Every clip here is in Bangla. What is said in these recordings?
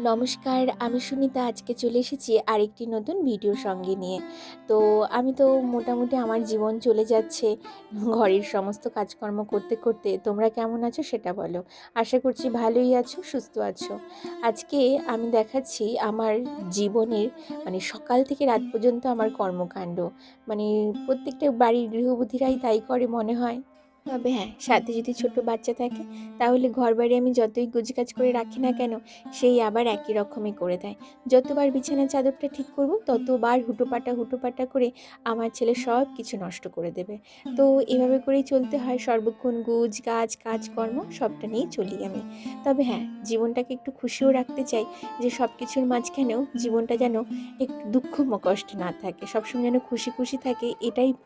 নমস্কার, আমি সুনিতা। আজকে চলে এসেছি আরেকটি নতুন ভিডিওর সঙ্গে নিয়ে। তো আমি তো মোটামুটি আমার জীবন চলে যাচ্ছে ঘরের সমস্ত কাজকর্ম করতে করতে। তোমরা কেমন আছো সেটা বলো। আশা করছি ভালোই আছো, সুস্থ আছো। আজকে আমি দেখাচ্ছি আমার জীবনের সকাল থেকে রাত পর্যন্ত আমার কর্মকাণ্ড। প্রত্যেকটা বাড়ির গৃহবধূরাই তাই করে মনে হয়। তবে হ্যাঁ, সাথে যদি ছোট বাচ্চা থাকে তাহলে ঘরবাড়ি আমি যতই গোছগাছ করে রাখি না কেন, সেই আবার একই রকমই করে দেয়। যতবার বিছানার চাদরটা ঠিক করব ততবার হুটোপাটা করে আমার ছেলে সব কিছু নষ্ট করে দেবে। তো এভাবে করেই চলতে হয়, সর্বক্ষণ গোছগাছ কাজকর্ম সবটা নিয়েই চলি আমি। তবে হ্যাঁ, জীবনটাকে একটু খুশিও রাখতে চাই, যে সব কিছুর মাঝখানেও জীবনটা যেন একটু দুঃখ কষ্ট না থাকে, সবসময় যেন খুশি খুশি থাকে।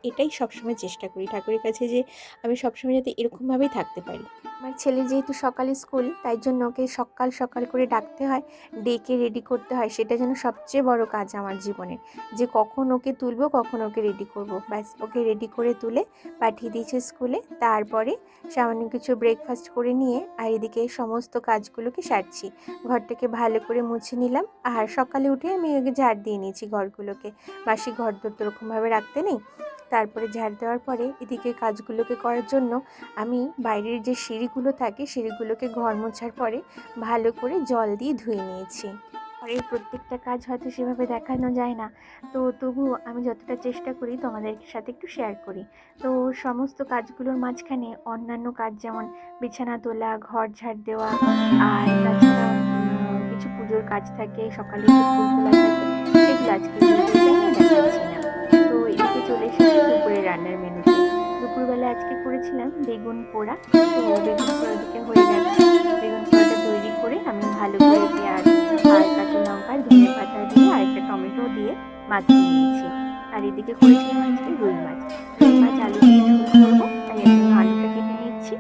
এটাই সবসময় চেষ্টা করি ঠাকুরের কাছে, যে আমি সবসময় যাতে এরকমভাবেই থাকতে পারি। আমার ছেলে যেহেতু সকালে স্কুল, তাই জন্য ওকে সকাল সকাল করে ডাকতে হয়, ডেকে রেডি করতে হয়। সেটা যেন সবচেয়ে বড় কাজ আমার জীবনে, যে কখন ওকে তুলবো, কখন ওকে রেডি করব। ব্যাস, ওকে রেডি করে তুলে পাঠিয়ে দিয়েছে স্কুলে। তারপরে সামান্য কিছু ব্রেকফাস্ট করে নিয়ে আর এদিকে সমস্ত কাজগুলোকে সারছি। ঘরটাকে ভালো করে মুছে নিলাম, আর সকালে উঠে আমি ওকে ঝাড় দিয়ে নিয়েছি ঘরগুলোকে। বাসি ঘর তো ওরকমভাবে রাখতে নেই। তারপরে ঝাড় দেওয়ার পরে এদিকে কাজগুলোকে করার জন্য আমি বাইরের যে সিঁড়িগুলো থাকে, সিঁড়িগুলোকে ঘর মোছার পরে ভালো করে জল দিয়ে ধুয়ে নিয়েছি। ঘরের প্রত্যেকটা কাজ হয়তো সেভাবে দেখানো যায় না, তো তবুও আমি যতটা চেষ্টা করি তোমাদের সাথে একটু শেয়ার করি। তো সমস্ত কাজগুলোর মাঝখানে অন্যান্য কাজ, যেমন বিছানা তোলা, ঘর ঝাড় দেওয়া, আর তাছাড়া কিছু পুজোর কাজ থাকে, সকালে একটু ফুল তোলা থাকে, সেগুলো আজকে দেখাচ্ছি না। তো এদিকে চলে এসেছি দুপুরে রান্নার মেনুতে। দুপুরবেলা আজকে করেছিলাম বেগুন পোড়া। তো বেগুন পোড়া দিকে হয়ে গেছে। বেগুন পোড়াটা তৈরি করে আমি ভালো করে পেঁয়াজ আর কাঁচা লঙ্কা, ধনে পাতা দিয়ে আর একটা টমেটো দিয়ে মাখিয়ে নিয়েছি। আর এদিকে করেছিলাম আজকে রুই মাছ। আলু দিয়ে ঝোল করবো, তাই এখন আলুটা কেটে নিচ্ছি।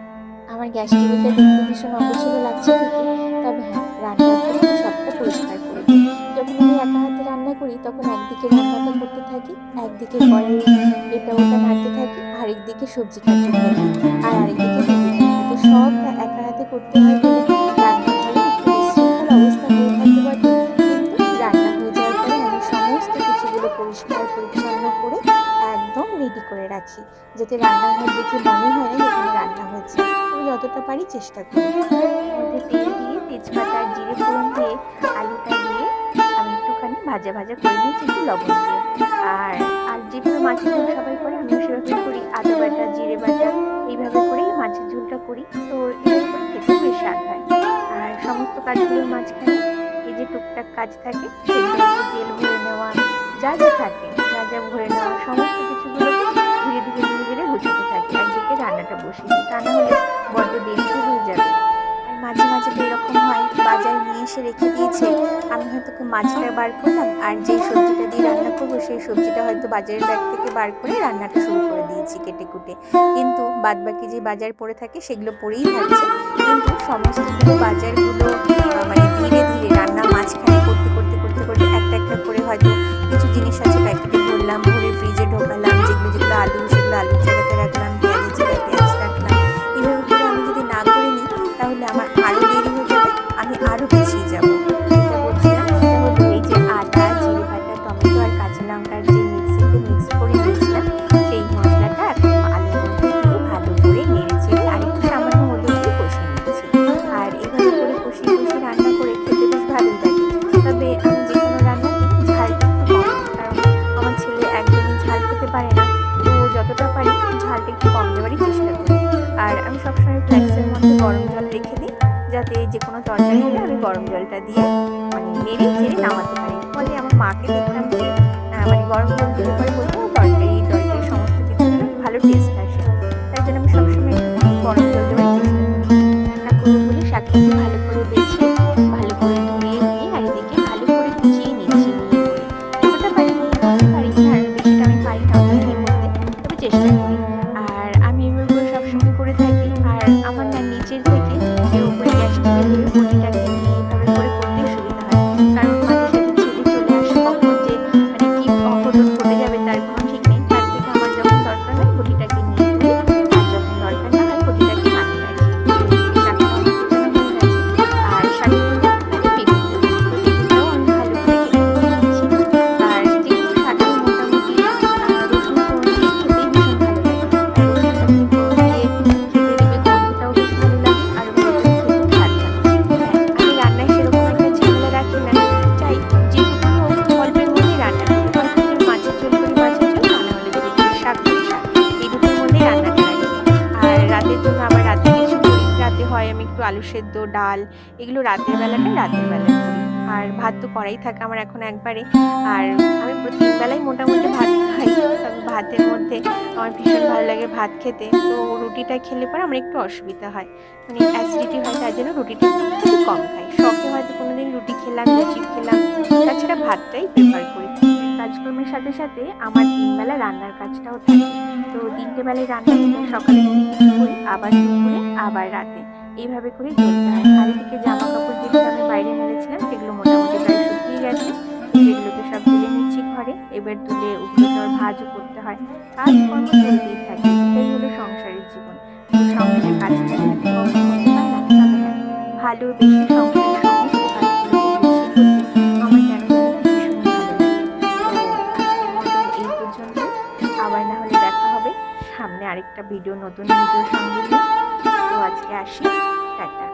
আমার গ্যাস টেবিলটা দেখতে ভীষণ অগোছালো লাগছে দেখে, তবে হ্যাঁ, রান্নার পরে আমি সবটা পরিষ্কার করে দিই। যখন আমি একা হাতে রান্না করি তখন একদিকে রান্নাটা করতে থাকি, একদিকে কড়াই এটা ওটা নাড়তে থাকি, আরেকদিকে সবজি কাটতে থাকি, আর আরেকদিকে বেগুন ভাজা। তো সবটা একা হাতে করতে হয় বলে রান্নাঘরে একটু বিশৃঙ্খল অবস্থা হয়ে থাকে বটে, কিন্তু রান্না হয়ে যাওয়ার পরে আমি সমস্ত কিছুগুলো পরিষ্কার পরিচ্ছন্ন করে একদম রেডি করে রাখি, যাতে রান্নাঘর দেখে মনে হয় না এখানে রান্না হচ্ছে। আমি যতটা পারি চেষ্টা করি। মধ্যে তেল দিয়ে তেজপাতা আর জিরে ফোড়ন দিয়ে আলুটা দিয়ে আমি একটুখানি ভাজা ভাজা করে নিয়েছি একটু লবণ দিয়ে। আর যেভাবে মাছের ঝোল সবাই করে আমিও সেভাবে করি, আদা বাটা, জিরে বাটা, এইভাবে করেই মাছের ঝোলটা করি। তো এইভাবে করে খেতেও বেশ স্বাদ হয়। আর সমস্ত কাজগুলোর মাঝখানে এই যে টুকটাক কাজ থাকে, সেগুলো তেল ভরে নেওয়া, যা যা থাকে, যা যা ভরে নেওয়া, সমস্ত কিছুগুলোকে ধীরে ধীরে ধীরে ধীরে গুছাতে থাকি। একদিকে রান্নাটা বসিয়ে দিই, তা না হলে বড্ড দেরিতে হয়ে যাবে। আর মাঝে মাঝে তো এরকম হয়, বাজার নিয়ে এসে রেখে দিয়েছে, আমি হয়তো মাছটা বার করলাম, আর যেই সবজিটা দিয়ে রান্না করবো সেই সবজিটা হয়তো বাজারের ব্যাগ থেকে বার করে রান্নাটা শুরু করে দিয়েছি কেটে কুটে, কিন্তু বাদবাকি যে বাজার পড়ে থাকে সেগুলো পড়েই থাকছে। কিন্তু সমস্তগুলো বাজারগুলো ধীরে ধীরে রান্না মাঝখানে করতে করতে করতে করতে একটা একটা করে হয়তো কিছু জিনিস আছে প্যাকেটে ভরলাম, ভরে ফ্রিজে ঢোকালাম, যেগুলো যেগুলো আলু সেগুলো আলুর জায়গাতে রাখলাম, পেঁয়াজের জায়গায় পেঁয়াজ রাখলাম। এইভাবে করে আমি যদি না করে নিই তাহলে আমার আরও দেরি হয়ে যাবে, আমি আরও পিছিয়ে যাবো। যেটা বলছিলাম সেটা হলো, এই যে আদা, জিরে বাটা, টমেটো আর কাঁচা লঙ্কার যে মিক্স করে নিয়েছিলাম, সেই মশলাটা এখন আলুর মধ্যে দিয়ে ভালো করে নেড়ে চেড়ে আর একটু সামান্য হলুদ দিয়ে কষিয়ে নিচ্ছি। আর এইভাবে করে কষিয়ে কষিয়ে রান্না করে খেতে বেশ ভালোই লাগে। তবে আমি যে কোনো রান্না ঝালটা একটু কম দিই, কারণ আমার ছেলে একদমই ঝাল খেতে পারে না। তো যতটা পারি ঝালটা একটু কম দেওয়ারই চেষ্টা করি। আর আমি সবসময় ফ্ল্যাক্সের মধ্যে গরম জল রেখে দিই, যাতে যে কোনো তরকারি হলে আমি গরম জলটা দিয়ে নেড়ে চেড়ে নামাতে পারি। ফলে আমার মাকে দেখতাম যে গরম জল দিলে পরে বলতো তরকারি টরকারি সমস্ত কিছু ভালো টেস্ট আসে। তাই জন্য আমি সবসময় গরম জল দেওয়ার চেষ্টা করি। রান্না করবো বলে শাকটাকে ভালো করে বেছে ভালো করে ধুয়ে নিয়ে আর এদিকে ভালো করে কুচিয়ে নিচ্ছি নিয়ে করে। যতটা পারি পারি, আর বেশিটা আমি পারি না এর মধ্যে, তবে চেষ্টা করি। আর আমি এভাবে করে সবসময় করে থাকি। আর আমার না নিচের থেকে উপরে গ্যাস টেবিলের বটিটাকে নিয়ে এভাবে করে করতে সুবিধা হয়, কারণ মাঝে সাথে ছেলে চলে আসে, কখন যে কি অঘটন ঘটে যাবে তার কোনো ঠিক নেই। তার থেকে আমার যখন দরকার হয় বটিটাকে নিয়ে তুলি, আর যখন দরকার না হয় বটিটাকে নামিয়ে রাখি। শাকটা অনেক হয়ে গেছে, আলু সেদ্ধ, ডাল এগুলো রাতের বেলায় করি। আর ভাত তো করাই থাকে আমার এখন একবারে। আর আমি তিন বেলায় মোটামুটি ভাত খাই। তবে ভাতের মধ্যে আমার ভীষণ ভালো লাগে ভাত খেতে। তো রুটিটা খেলে পরে আমার একটু অসুবিধা হয়, মানে অ্যাসিডিটি হয়, তার জন্য রুটিটা একটু কম খাই। শখে হয়তো কোনোদিন রুটি খেলাম, লুচি খেলাম, তাছাড়া ভাতটাই প্রেফার করি। কাজকর্মের সাথে সাথে আমার তিনবেলা রান্নার কাজটাও থাকে। তো 3টে বেলায় রান্না করে সকালে যদি কিছু করি, আবার দুপুরে, আবার রাতে, এইভাবে করেই চলতে হয়। আর এদিকে জামা কাপড় যেগুলো আমি বাইরে মেলেছিলাম সেগুলো মোটামুটি প্রায় শুকিয়ে গেছে। সেগুলোকে সব তুলে নিচ্ছি ঘরে। এবার তুলে ওগুলোকে আবার ভাঁজও করতে হয়। কাজকর্ম চলতেই থাকে, এটাই হলো সংসারের জীবন। তো সংসারের কাজ থাকলে কি কখনো হতে পারে না? তবে হ্যাঁ, ভালোবেসে সংসারের সমস্ত কাজগুলোকে গুছিয়ে করতে আমার কেন জানি না ভীষণই ভালো লাগে। তো আজকের মতন এই পর্যন্ত। আবার না হলে দেখা হবে সামনে আরেকটা নতুন ভিডিওর সঙ্গে নিয়ে। তো আজকে আসি, টাটা।